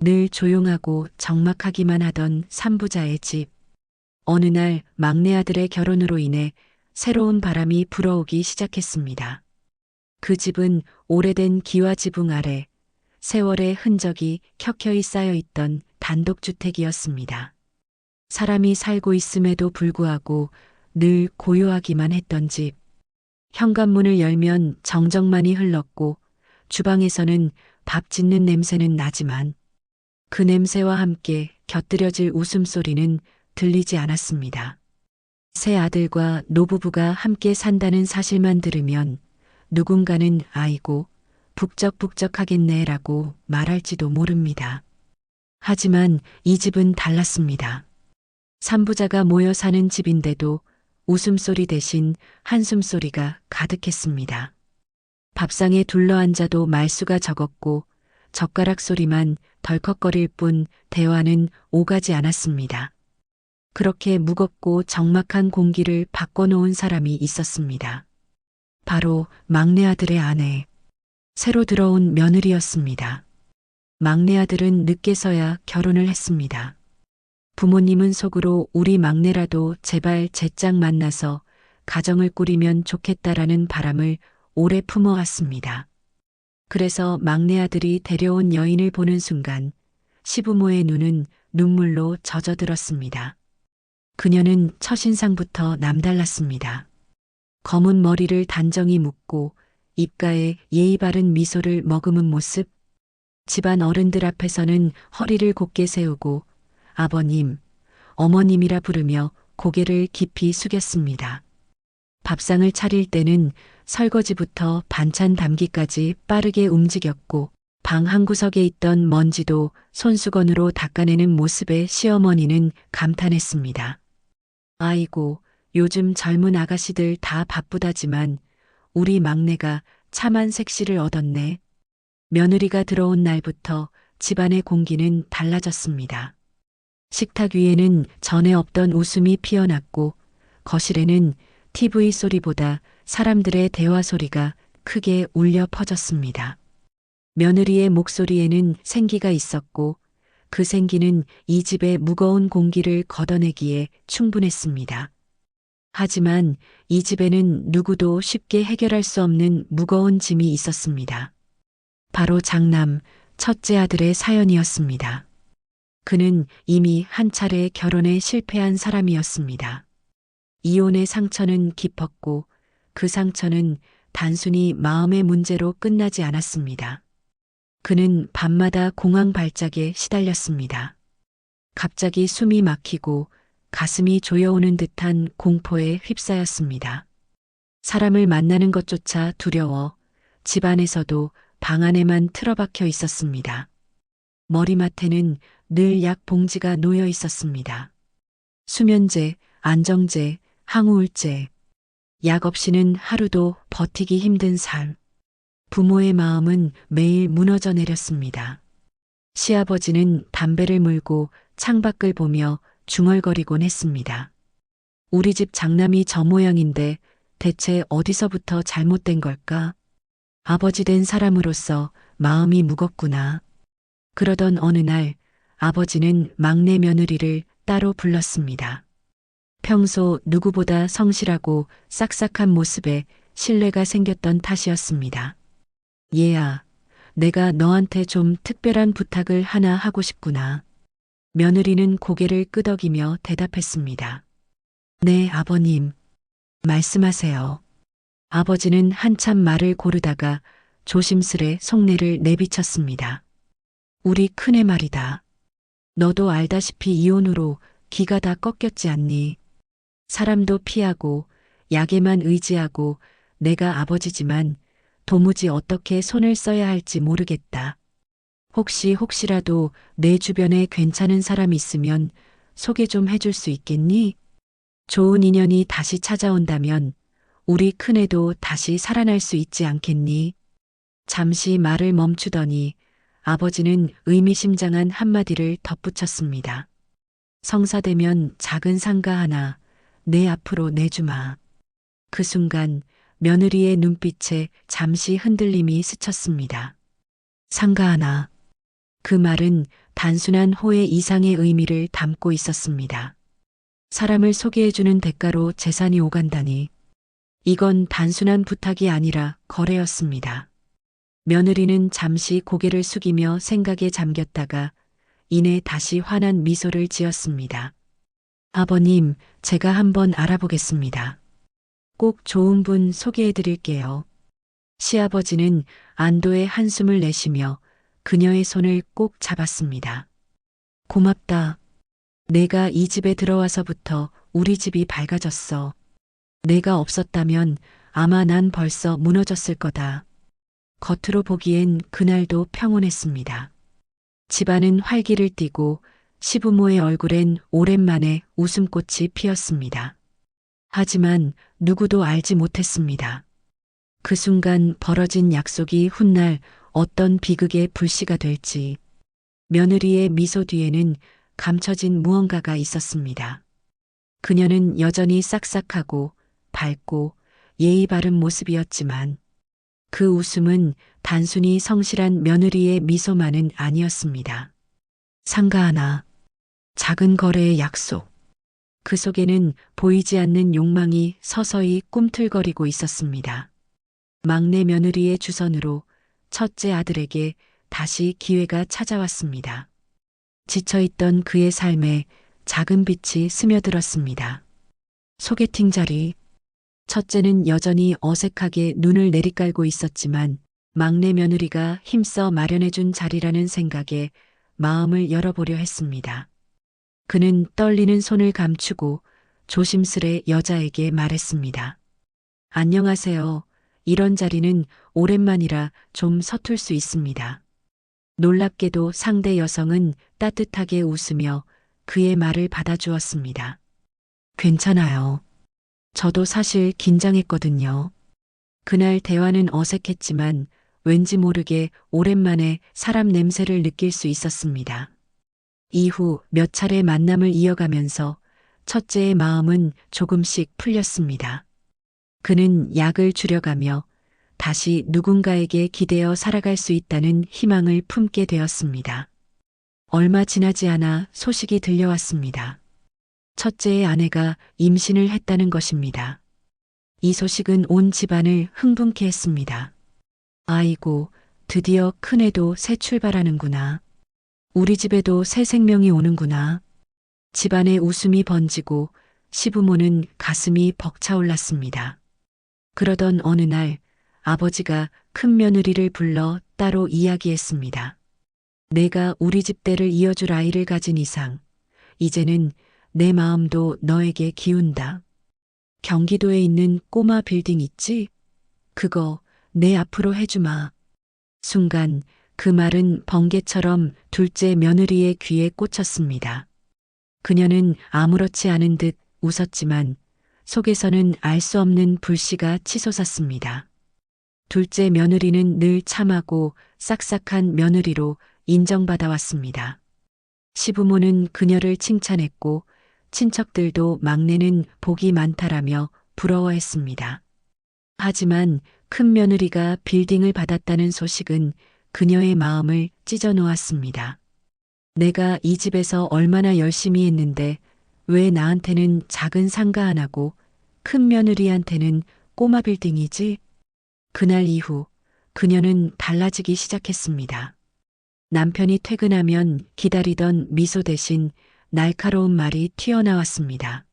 늘 조용하고 적막하기만 하던 삼부자의 집. 어느 날 막내 아들의 결혼으로 인해 새로운 바람이 불어오기 시작했습니다. 그 집은 오래된 기와 지붕 아래 세월의 흔적이 켜켜이 쌓여 있던 단독주택이었습니다. 사람이 살고 있음에도 불구하고 늘 고요하기만 했던 집. 현관문을 열면 정적만이 흘렀고 주방에서는 밥 짓는 냄새는 나지만 그 냄새와 함께 곁들여질 웃음소리는 들리지 않았습니다. 새 아들과 노부부가 함께 산다는 사실만 들으면 누군가는 아이고 북적북적하겠네라고 말할지도 모릅니다. 하지만 이 집은 달랐습니다. 삼부자가 모여 사는 집인데도 웃음소리 대신 한숨소리가 가득했습니다. 밥상에 둘러앉아도 말수가 적었고 젓가락 소리만 덜컥거릴 뿐 대화는 오가지 않았습니다. 그렇게 무겁고 적막한 공기를 바꿔놓은 사람이 있었습니다. 바로 막내 아들의 아내, 새로 들어온 며느리였습니다. 막내 아들은 늦게서야 결혼을 했습니다. 부모님은 속으로 우리 막내라도 제발 제짝 만나서 가정을 꾸리면 좋겠다라는 바람을 오래 품어왔습니다. 그래서 막내 아들이 데려온 여인을 보는 순간 시부모의 눈은 눈물로 젖어들었습니다. 그녀는 첫인상부터 남달랐습니다. 검은 머리를 단정히 묶고 입가에 예의 바른 미소를 머금은 모습, 집안 어른들 앞에서는 허리를 곧게 세우고 아버님, 어머님이라 부르며 고개를 깊이 숙였습니다. 밥상을 차릴 때는 설거지부터 반찬 담기까지 빠르게 움직였고 방 한구석에 있던 먼지도 손수건으로 닦아내는 모습에 시어머니는 감탄했습니다. 아이고, 요즘 젊은 아가씨들 다 바쁘다지만 우리 막내가 참한 색시를 얻었네. 며느리가 들어온 날부터 집안의 공기는 달라졌습니다. 식탁 위에는 전에 없던 웃음이 피어났고 거실에는 TV 소리보다 사람들의 대화 소리가 크게 울려 퍼졌습니다. 며느리의 목소리에는 생기가 있었고 그 생기는 이 집의 무거운 공기를 걷어내기에 충분했습니다. 하지만 이 집에는 누구도 쉽게 해결할 수 없는 무거운 짐이 있었습니다. 바로 장남, 첫째 아들의 사연이었습니다. 그는 이미 한 차례 결혼에 실패한 사람이었습니다. 이혼의 상처는 깊었고 그 상처는 단순히 마음의 문제로 끝나지 않았습니다. 그는 밤마다 공황 발작에 시달렸습니다. 갑자기 숨이 막히고 가슴이 조여오는 듯한 공포에 휩싸였습니다. 사람을 만나는 것조차 두려워 집안에서도 방 안에만 틀어박혀 있었습니다. 머리맡에는 늘 약 봉지가 놓여 있었습니다. 수면제, 안정제, 항우울제, 약 없이는 하루도 버티기 힘든 삶. 부모의 마음은 매일 무너져 내렸습니다. 시아버지는 담배를 물고 창밖을 보며 중얼거리곤 했습니다. 우리 집 장남이 저 모양인데 대체 어디서부터 잘못된 걸까? 아버지 된 사람으로서 마음이 무겁구나. 그러던 어느 날 아버지는 막내 며느리를 따로 불렀습니다. 평소 누구보다 성실하고 싹싹한 모습에 신뢰가 생겼던 탓이었습니다. 얘야, 내가 너한테 좀 특별한 부탁을 하나 하고 싶구나. 며느리는 고개를 끄덕이며 대답했습니다. 네, 아버님. 말씀하세요. 아버지는 한참 말을 고르다가 조심스레 속내를 내비쳤습니다. 우리 큰애 말이다. 너도 알다시피 이혼으로 기가 다 꺾였지 않니? 사람도 피하고 약에만 의지하고 내가 아버지지만 도무지 어떻게 손을 써야 할지 모르겠다. 혹시라도 내 주변에 괜찮은 사람 있으면 소개 좀 해줄 수 있겠니? 좋은 인연이 다시 찾아온다면 우리 큰애도 다시 살아날 수 있지 않겠니? 잠시 말을 멈추더니 아버지는 의미심장한 한마디를 덧붙였습니다. 성사되면 작은 상가 하나 내 앞으로 내주마. 그 순간 며느리의 눈빛에 잠시 흔들림이 스쳤습니다. 상가 하나. 그 말은 단순한 호의 이상의 의미를 담고 있었습니다. 사람을 소개해주는 대가로 재산이 오간다니. 이건 단순한 부탁이 아니라 거래였습니다. 며느리는 잠시 고개를 숙이며 생각에 잠겼다가 이내 다시 환한 미소를 지었습니다. 아버님, 제가 한번 알아보겠습니다. 꼭 좋은 분 소개해 드릴게요. 시아버지는 안도의 한숨을 내쉬며 그녀의 손을 꼭 잡았습니다. 고맙다. 내가 이 집에 들어와서부터 우리 집이 밝아졌어. 내가 없었다면 아마 난 벌써 무너졌을 거다. 겉으로 보기엔 그날도 평온했습니다. 집안은 활기를 띠고 시부모의 얼굴엔 오랜만에 웃음꽃이 피었습니다. 하지만 누구도 알지 못했습니다. 그 순간 벌어진 약속이 훗날 어떤 비극의 불씨가 될지. 며느리의 미소 뒤에는 감춰진 무언가가 있었습니다. 그녀는 여전히 싹싹하고 밝고 예의 바른 모습이었지만 그 웃음은 단순히 성실한 며느리의 미소만은 아니었습니다. 상가 하나, 작은 거래의 약속. 그 속에는 보이지 않는 욕망이 서서히 꿈틀거리고 있었습니다. 막내 며느리의 주선으로 첫째 아들에게 다시 기회가 찾아왔습니다. 지쳐있던 그의 삶에 작은 빛이 스며들었습니다. 소개팅 자리. 첫째는 여전히 어색하게 눈을 내리깔고 있었지만 막내 며느리가 힘써 마련해준 자리라는 생각에 마음을 열어보려 했습니다. 그는 떨리는 손을 감추고 조심스레 여자에게 말했습니다. 안녕하세요. 이런 자리는 오랜만이라 좀 서툴 수 있습니다. 놀랍게도 상대 여성은 따뜻하게 웃으며 그의 말을 받아주었습니다. 괜찮아요. 저도 사실 긴장했거든요. 그날 대화는 어색했지만 왠지 모르게 오랜만에 사람 냄새를 느낄 수 있었습니다. 이후 몇 차례 만남을 이어가면서 첫째의 마음은 조금씩 풀렸습니다. 그는 약을 줄여가며 다시 누군가에게 기대어 살아갈 수 있다는 희망을 품게 되었습니다. 얼마 지나지 않아 소식이 들려왔습니다. 첫째의 아내가 임신을 했다는 것입니다. 이 소식은 온 집안을 흥분케 했습니다. 아이고, 드디어 큰애도 새 출발하는구나. 우리 집에도 새 생명이 오는구나. 집안에 웃음이 번지고 시부모는 가슴이 벅차올랐습니다. 그러던 어느 날 아버지가 큰 며느리를 불러 따로 이야기했습니다. 내가 우리 집대를 이어줄 아이를 가진 이상 이제는 내 마음도 너에게 기운다. 경기도에 있는 꼬마 빌딩 있지? 그거 내 앞으로 해주마. 순간 그 말은 번개처럼 둘째 며느리의 귀에 꽂혔습니다. 그녀는 아무렇지 않은 듯 웃었지만 속에서는 알 수 없는 불씨가 치솟았습니다. 둘째 며느리는 늘 참하고 싹싹한 며느리로 인정받아왔습니다. 시부모는 그녀를 칭찬했고 친척들도 막내는 복이 많다라며 부러워했습니다. 하지만 큰 며느리가 빌딩을 받았다는 소식은 그녀의 마음을 찢어 놓았습니다. 내가 이 집에서 얼마나 열심히 했는데 왜 나한테는 작은 상가 하나고 큰 며느리한테는 꼬마 빌딩이지? 그날 이후 그녀는 달라지기 시작했습니다. 남편이 퇴근하면 기다리던 미소 대신 날카로운 말이 튀어나왔습니다.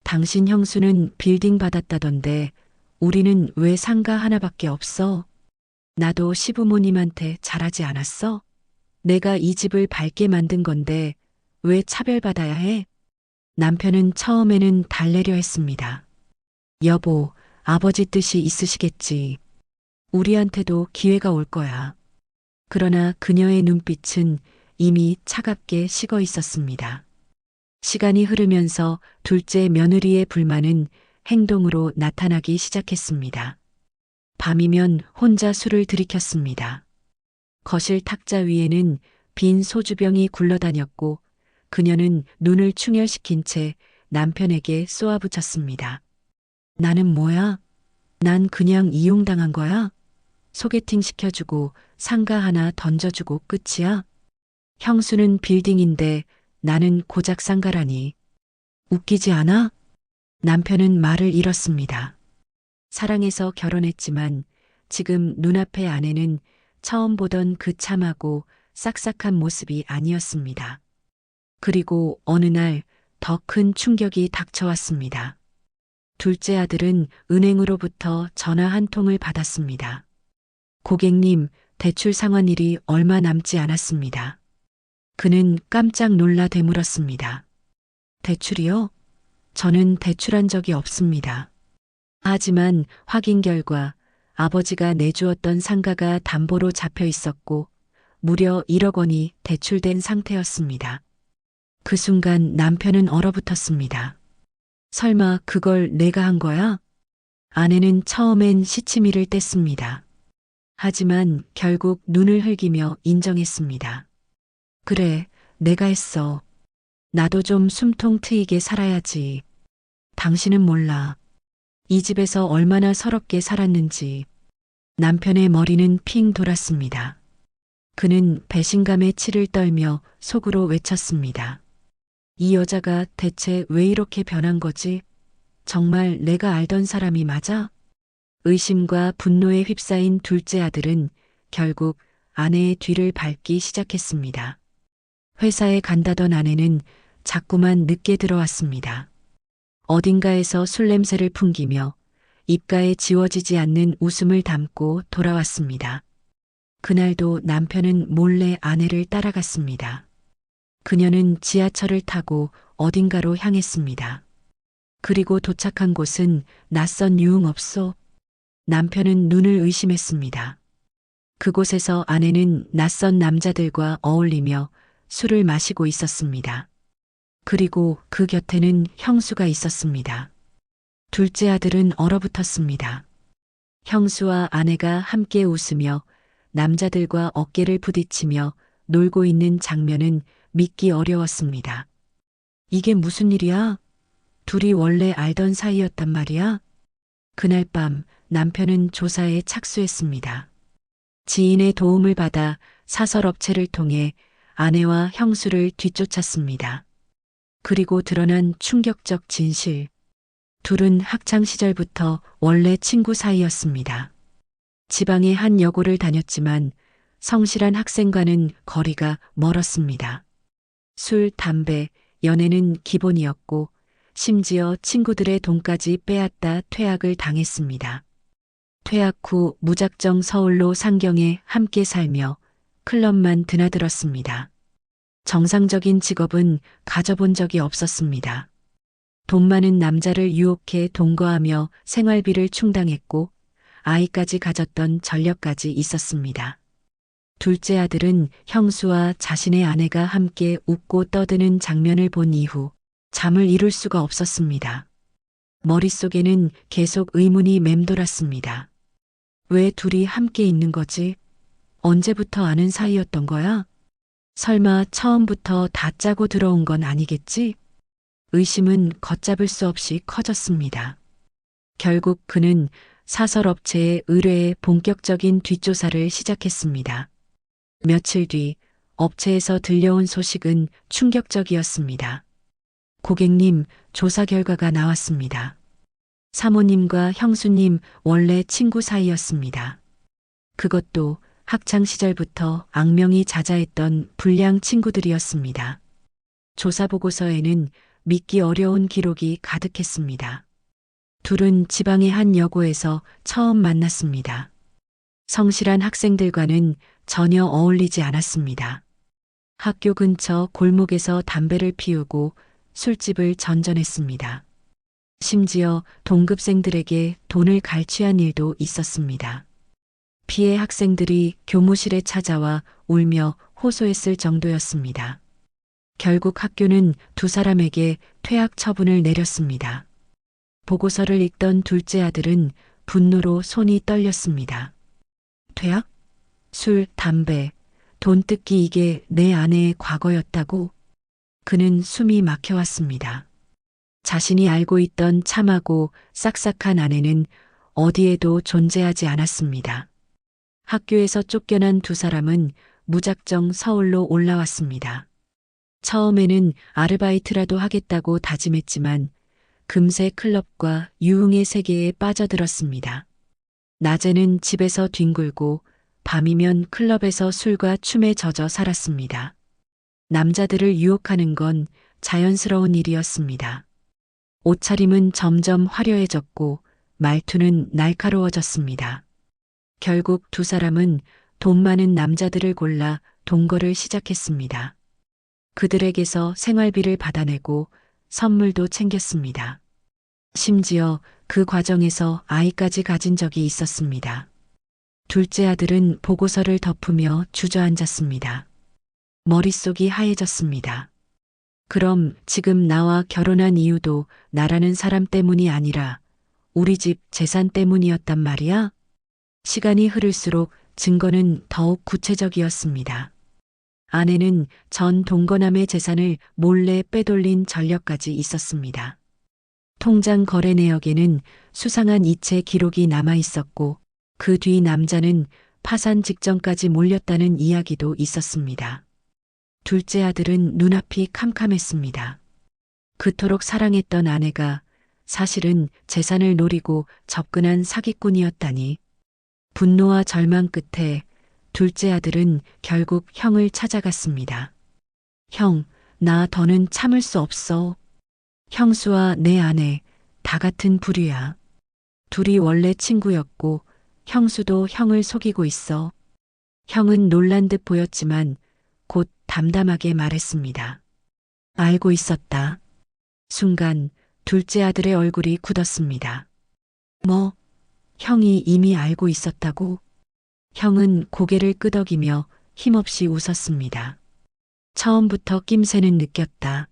당신 형수는 빌딩 받았다던데 우리는 왜 상가 하나밖에 없어? 나도 시부모님한테 잘하지 않았어? 내가 이 집을 밝게 만든 건데 왜 차별받아야 해? 남편은 처음에는 달래려 했습니다. 여보, 아버지 뜻이 있으시겠지. 우리한테도 기회가 올 거야. 그러나 그녀의 눈빛은 이미 차갑게 식어 있었습니다. 시간이 흐르면서 둘째 며느리의 불만은 행동으로 나타나기 시작했습니다. 밤이면 혼자 술을 들이켰습니다. 거실 탁자 위에는 빈 소주병이 굴러다녔고 그녀는 눈을 충혈시킨 채 남편에게 쏘아붙였습니다. 나는 뭐야? 난 그냥 이용당한 거야? 소개팅 시켜주고 상가 하나 던져주고 끝이야? 형수는 빌딩인데 나는 고작 상가라니. 웃기지 않아? 남편은 말을 잃었습니다. 사랑해서 결혼했지만 지금 눈앞의 아내는 처음 보던 그 참하고 싹싹한 모습이 아니었습니다. 그리고 어느 날 더 큰 충격이 닥쳐왔습니다. 둘째 아들은 은행으로부터 전화 한 통을 받았습니다. 고객님, 대출 상환일이 얼마 남지 않았습니다. 그는 깜짝 놀라 되물었습니다. 대출이요? 저는 대출한 적이 없습니다. 하지만 확인 결과 아버지가 내주었던 상가가 담보로 잡혀 있었고 무려 1억 원이 대출된 상태였습니다. 그 순간 남편은 얼어붙었습니다. 설마 그걸 내가 한 거야? 아내는 처음엔 시치미를 뗐습니다. 하지만 결국 눈을 흘기며 인정했습니다. 그래, 내가 했어. 나도 좀 숨통 트이게 살아야지. 당신은 몰라. 이 집에서 얼마나 서럽게 살았는지. 남편의 머리는 핑 돌았습니다. 그는 배신감에 치를 떨며 속으로 외쳤습니다. 이 여자가 대체 왜 이렇게 변한 거지? 정말 내가 알던 사람이 맞아? 의심과 분노에 휩싸인 둘째 아들은 결국 아내의 뒤를 밟기 시작했습니다. 회사에 간다던 아내는 자꾸만 늦게 들어왔습니다. 어딘가에서 술 냄새를 풍기며 입가에 지워지지 않는 웃음을 담고 돌아왔습니다. 그날도 남편은 몰래 아내를 따라갔습니다. 그녀는 지하철을 타고 어딘가로 향했습니다. 그리고 도착한 곳은 낯선 유흥업소. 남편은 눈을 의심했습니다. 그곳에서 아내는 낯선 남자들과 어울리며 술을 마시고 있었습니다. 그리고 그 곁에는 형수가 있었습니다. 둘째 아들은 얼어붙었습니다. 형수와 아내가 함께 웃으며 남자들과 어깨를 부딪히며 놀고 있는 장면은 믿기 어려웠습니다. 이게 무슨 일이야? 둘이 원래 알던 사이였단 말이야? 그날 밤 남편은 조사에 착수했습니다. 지인의 도움을 받아 사설업체를 통해 아내와 형수를 뒤쫓았습니다. 그리고 드러난 충격적 진실. 둘은 학창시절부터 원래 친구 사이였습니다. 지방의 한 여고를 다녔지만 성실한 학생과는 거리가 멀었습니다. 술, 담배, 연애는 기본이었고 심지어 친구들의 돈까지 빼앗다 퇴학을 당했습니다. 퇴학 후 무작정 서울로 상경해 함께 살며 클럽만 드나들었습니다. 정상적인 직업은 가져본 적이 없었습니다. 돈 많은 남자를 유혹해 동거하며 생활비를 충당했고 아이까지 가졌던 전력까지 있었습니다. 둘째 아들은 형수와 자신의 아내가 함께 웃고 떠드는 장면을 본 이후 잠을 이룰 수가 없었습니다. 머릿속에는 계속 의문이 맴돌았습니다. 왜 둘이 함께 있는 거지? 언제부터 아는 사이였던 거야? 설마 처음부터 다 짜고 들어온 건 아니겠지? 의심은 걷잡을 수 없이 커졌습니다. 결국 그는 사설업체에 의뢰해 본격적인 뒷조사를 시작했습니다. 며칠 뒤 업체에서 들려온 소식은 충격적이었습니다. 고객님, 조사 결과가 나왔습니다. 사모님과 형수님 원래 친구 사이였습니다. 그것도 학창시절부터 악명이 자자했던 불량 친구들이었습니다. 조사 보고서에는 믿기 어려운 기록이 가득했습니다. 둘은 지방의 한 여고에서 처음 만났습니다. 성실한 학생들과는 전혀 어울리지 않았습니다. 학교 근처 골목에서 담배를 피우고 술집을 전전했습니다. 심지어 동급생들에게 돈을 갈취한 일도 있었습니다. 피해 학생들이 교무실에 찾아와 울며 호소했을 정도였습니다. 결국 학교는 두 사람에게 퇴학 처분을 내렸습니다. 보고서를 읽던 둘째 아들은 분노로 손이 떨렸습니다. 퇴학? 술, 담배, 돈 뜯기 이게 내 아내의 과거였다고? 그는 숨이 막혀왔습니다. 자신이 알고 있던 참하고 싹싹한 아내는 어디에도 존재하지 않았습니다. 학교에서 쫓겨난 두 사람은 무작정 서울로 올라왔습니다. 처음에는 아르바이트라도 하겠다고 다짐했지만 금세 클럽과 유흥의 세계에 빠져들었습니다. 낮에는 집에서 뒹굴고 밤이면 클럽에서 술과 춤에 젖어 살았습니다. 남자들을 유혹하는 건 자연스러운 일이었습니다. 옷차림은 점점 화려해졌고 말투는 날카로워졌습니다. 결국 두 사람은 돈 많은 남자들을 골라 동거를 시작했습니다. 그들에게서 생활비를 받아내고 선물도 챙겼습니다. 심지어 그 과정에서 아이까지 가진 적이 있었습니다. 둘째 아들은 보고서를 덮으며 주저앉았습니다. 머릿속이 하얘졌습니다. 그럼 지금 나와 결혼한 이유도 나라는 사람 때문이 아니라 우리 집 재산 때문이었단 말이야? 시간이 흐를수록 증거는 더욱 구체적이었습니다. 아내는 전 동거남의 재산을 몰래 빼돌린 전력까지 있었습니다. 통장 거래 내역에는 수상한 이체 기록이 남아 있었고 그 뒤 남자는 파산 직전까지 몰렸다는 이야기도 있었습니다. 둘째 아들은 눈앞이 캄캄했습니다. 그토록 사랑했던 아내가 사실은 재산을 노리고 접근한 사기꾼이었다니. 분노와 절망 끝에 둘째 아들은 결국 형을 찾아갔습니다. 형, 나 더는 참을 수 없어. 형수와 내 아내 다 같은 부류야. 둘이 원래 친구였고 형수도 형을 속이고 있어. 형은 놀란 듯 보였지만 곧 담담하게 말했습니다. 알고 있었다. 순간 둘째 아들의 얼굴이 굳었습니다. 뭐, 형이 이미 알고 있었다고? 형은 고개를 끄덕이며 힘없이 웃었습니다. 처음부터 낌새는 느꼈다.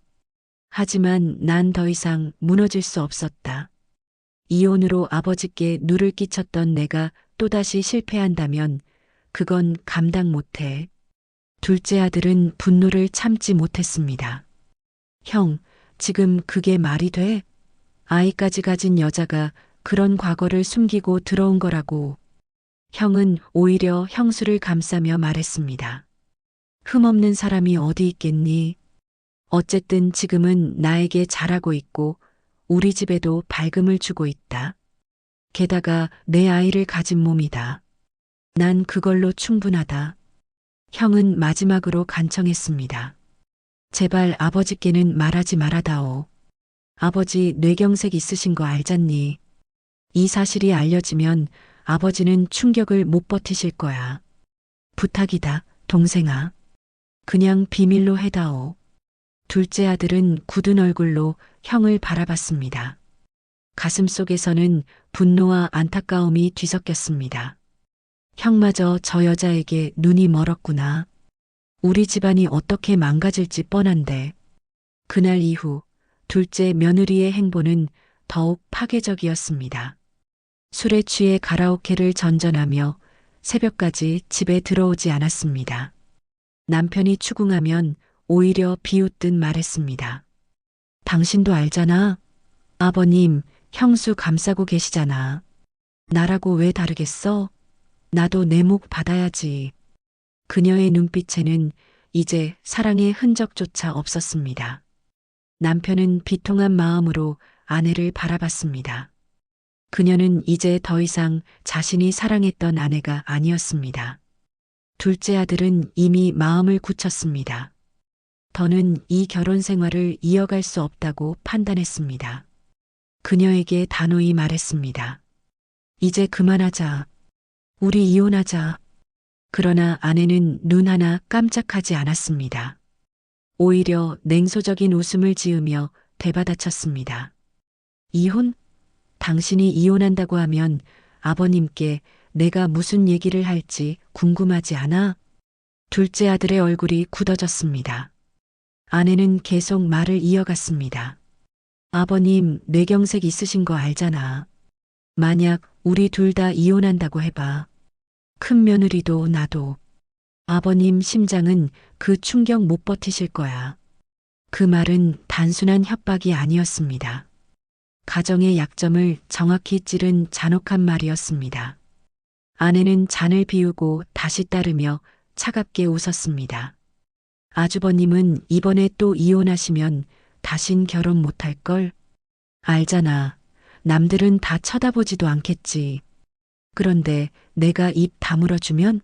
하지만 난 더 이상 무너질 수 없었다. 이혼으로 아버지께 누를 끼쳤던 내가 또다시 실패한다면 그건 감당 못해. 둘째 아들은 분노를 참지 못했습니다. 형, 지금 그게 말이 돼? 아이까지 가진 여자가 그런 과거를 숨기고 들어온 거라고. 형은 오히려 형수를 감싸며 말했습니다. 흠없는 사람이 어디 있겠니? 어쨌든 지금은 나에게 잘하고 있고 우리 집에도 밝음을 주고 있다. 게다가 내 아이를 가진 몸이다. 난 그걸로 충분하다. 형은 마지막으로 간청했습니다. 제발 아버지께는 말하지 말아다오. 아버지 뇌경색 있으신 거 알잖니? 이 사실이 알려지면 아버지는 충격을 못 버티실 거야. 부탁이다, 동생아. 그냥 비밀로 해다오. 둘째 아들은 굳은 얼굴로 형을 바라봤습니다. 가슴속에서는 분노와 안타까움이 뒤섞였습니다. 형마저 저 여자에게 눈이 멀었구나. 우리 집안이 어떻게 망가질지 뻔한데. 그날 이후 둘째 며느리의 행보는 더욱 파괴적이었습니다. 술에 취해 가라오케를 전전하며 새벽까지 집에 들어오지 않았습니다. 남편이 추궁하면 오히려 비웃듯 말했습니다. 당신도 알잖아. 아버님, 형수 감싸고 계시잖아. 나라고 왜 다르겠어? 나도 내 목 받아야지. 그녀의 눈빛에는 이제 사랑의 흔적조차 없었습니다. 남편은 비통한 마음으로 아내를 바라봤습니다. 그녀는 이제 더 이상 자신이 사랑했던 아내가 아니었습니다. 둘째 아들은 이미 마음을 굳혔습니다. 더는 이 결혼 생활을 이어갈 수 없다고 판단했습니다. 그녀에게 단호히 말했습니다. 이제 그만하자. 우리 이혼하자. 그러나 아내는 눈 하나 깜짝하지 않았습니다. 오히려 냉소적인 웃음을 지으며 되받아쳤습니다. 이혼? 당신이 이혼한다고 하면 아버님께 내가 무슨 얘기를 할지 궁금하지 않아? 둘째 아들의 얼굴이 굳어졌습니다. 아내는 계속 말을 이어갔습니다. 아버님 뇌경색 있으신 거 알잖아. 만약 우리 둘 다 이혼한다고 해봐. 큰 며느리도 나도. 아버님 심장은 그 충격 못 버티실 거야. 그 말은 단순한 협박이 아니었습니다. 가정의 약점을 정확히 찌른 잔혹한 말이었습니다. 아내는 잔을 비우고 다시 따르며 차갑게 웃었습니다. 아주버님은 이번에 또 이혼하시면 다신 결혼 못할 걸? 알잖아. 남들은 다 쳐다보지도 않겠지. 그런데 내가 입 다물어주면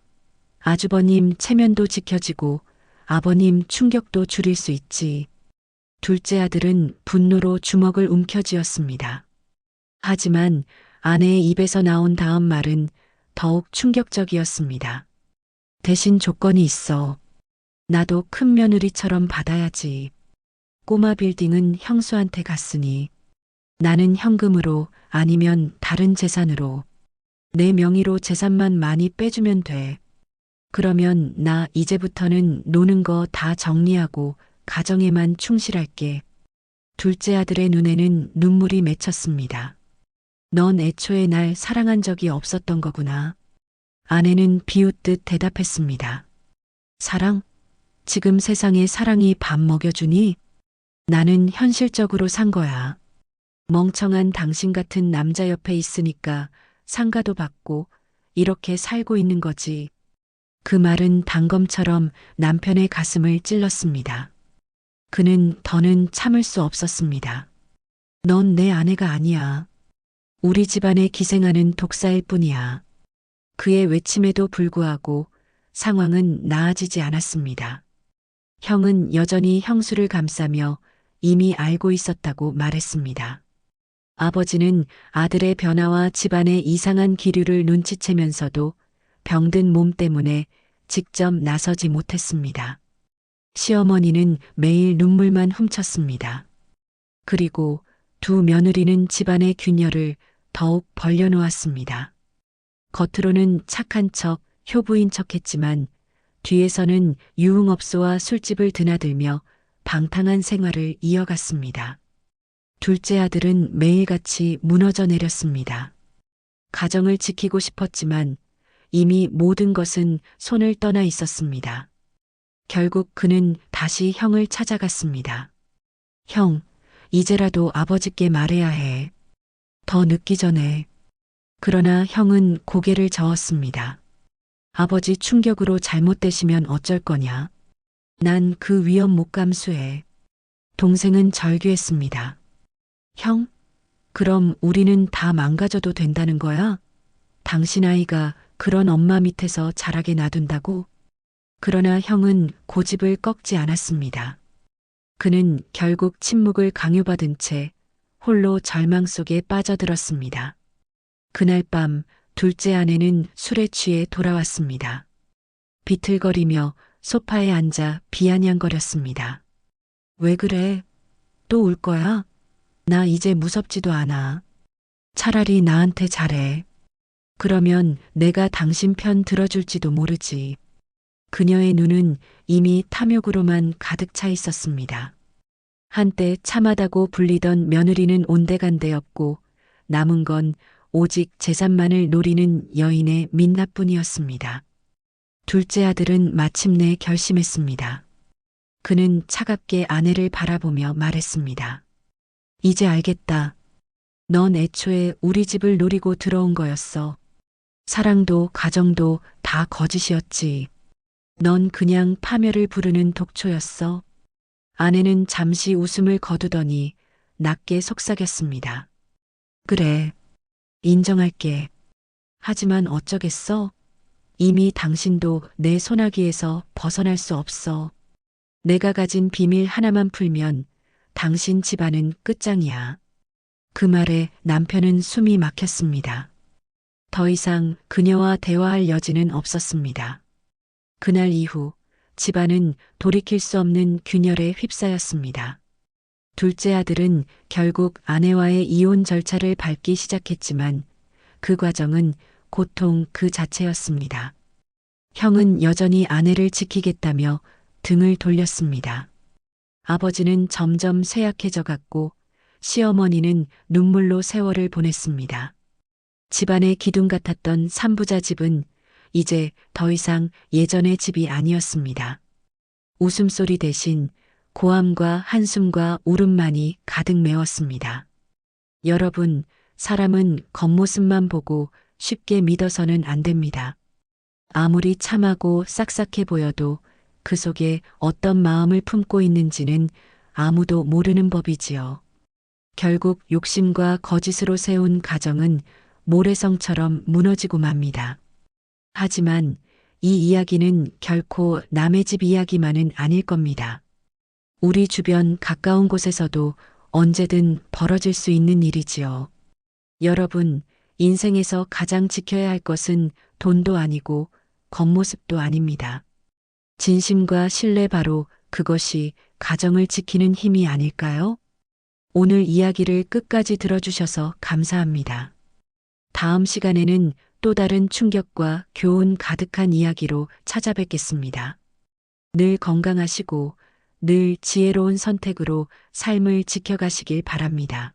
아주버님 체면도 지켜지고 아버님 충격도 줄일 수 있지. 둘째 아들은 분노로 주먹을 움켜쥐었습니다. 하지만 아내의 입에서 나온 다음 말은 더욱 충격적이었습니다. 대신 조건이 있어. 나도 큰 며느리처럼 받아야지. 꼬마 빌딩은 형수한테 갔으니 나는 현금으로 아니면 다른 재산으로 내 명의로 재산만 많이 빼주면 돼. 그러면 나 이제부터는 노는 거 다 정리하고 가정에만 충실할게. 둘째 아들의 눈에는 눈물이 맺혔습니다. 넌 애초에 날 사랑한 적이 없었던 거구나. 아내는 비웃듯 대답했습니다. 사랑? 지금 세상에 사랑이 밥 먹여주니? 나는 현실적으로 산 거야. 멍청한 당신 같은 남자 옆에 있으니까 상가도 받고 이렇게 살고 있는 거지. 그 말은 단검처럼 남편의 가슴을 찔렀습니다. 그는 더는 참을 수 없었습니다. 넌 내 아내가 아니야. 우리 집안에 기생하는 독사일 뿐이야. 그의 외침에도 불구하고 상황은 나아지지 않았습니다. 형은 여전히 형수를 감싸며 이미 알고 있었다고 말했습니다. 아버지는 아들의 변화와 집안의 이상한 기류를 눈치채면서도 병든 몸 때문에 직접 나서지 못했습니다. 시어머니는 매일 눈물만 훔쳤습니다. 그리고 두 며느리는 집안의 균열을 더욱 벌려놓았습니다. 겉으로는 착한 척, 효부인 척했지만 뒤에서는 유흥업소와 술집을 드나들며 방탕한 생활을 이어갔습니다. 둘째 아들은 매일같이 무너져 내렸습니다. 가정을 지키고 싶었지만 이미 모든 것은 손을 떠나 있었습니다. 결국 그는 다시 형을 찾아갔습니다. 형, 이제라도 아버지께 말해야 해. 더 늦기 전에. 그러나 형은 고개를 저었습니다. 아버지 충격으로 잘못되시면 어쩔 거냐? 난 그 위험 못 감수해. 동생은 절규했습니다. 형? 그럼 우리는 다 망가져도 된다는 거야? 당신 아이가 그런 엄마 밑에서 자라게 놔둔다고? 그러나 형은 고집을 꺾지 않았습니다. 그는 결국 침묵을 강요받은 채 홀로 절망 속에 빠져들었습니다. 그날 밤 둘째 아내는 술에 취해 돌아왔습니다. 비틀거리며 소파에 앉아 비아냥거렸습니다. 왜 그래? 또 울 거야? 나 이제 무섭지도 않아. 차라리 나한테 잘해. 그러면 내가 당신 편 들어줄지도 모르지. 그녀의 눈은 이미 탐욕으로만 가득 차 있었습니다. 한때 참하다고 불리던 며느리는 온데간데였고 남은 건 오직 재산만을 노리는 여인의 민낯뿐이었습니다. 둘째 아들은 마침내 결심했습니다. 그는 차갑게 아내를 바라보며 말했습니다. 이제 알겠다. 넌 애초에 우리 집을 노리고 들어온 거였어. 사랑도 가정도 다 거짓이었지. 넌 그냥 파멸을 부르는 독초였어. 아내는 잠시 웃음을 거두더니 낮게 속삭였습니다. 그래, 인정할게. 하지만 어쩌겠어? 이미 당신도 내 소나기에서 벗어날 수 없어. 내가 가진 비밀 하나만 풀면 당신 집안은 끝장이야. 그 말에 남편은 숨이 막혔습니다. 더 이상 그녀와 대화할 여지는 없었습니다. 그날 이후 집안은 돌이킬 수 없는 균열에 휩싸였습니다. 둘째 아들은 결국 아내와의 이혼 절차를 밟기 시작했지만 그 과정은 고통 그 자체였습니다. 형은 여전히 아내를 지키겠다며 등을 돌렸습니다. 아버지는 점점 쇠약해져 갔고 시어머니는 눈물로 세월을 보냈습니다. 집안의 기둥 같았던 삼부자 집은 이제 더 이상 예전의 집이 아니었습니다. 웃음소리 대신 고함과 한숨과 울음만이 가득 메웠습니다. 여러분, 사람은 겉모습만 보고 쉽게 믿어서는 안 됩니다. 아무리 참하고 싹싹해 보여도 그 속에 어떤 마음을 품고 있는지는 아무도 모르는 법이지요. 결국 욕심과 거짓으로 세운 가정은 모래성처럼 무너지고 맙니다. 하지만 이 이야기는 결코 남의 집 이야기만은 아닐 겁니다. 우리 주변 가까운 곳에서도 언제든 벌어질 수 있는 일이지요. 여러분, 인생에서 가장 지켜야 할 것은 돈도 아니고 겉모습도 아닙니다. 진심과 신뢰, 바로 그것이 가정을 지키는 힘이 아닐까요? 오늘 이야기를 끝까지 들어주셔서 감사합니다. 다음 시간에는 또 다른 충격과 교훈 가득한 이야기로 찾아뵙겠습니다. 늘 건강하시고 늘 지혜로운 선택으로 삶을 지켜가시길 바랍니다.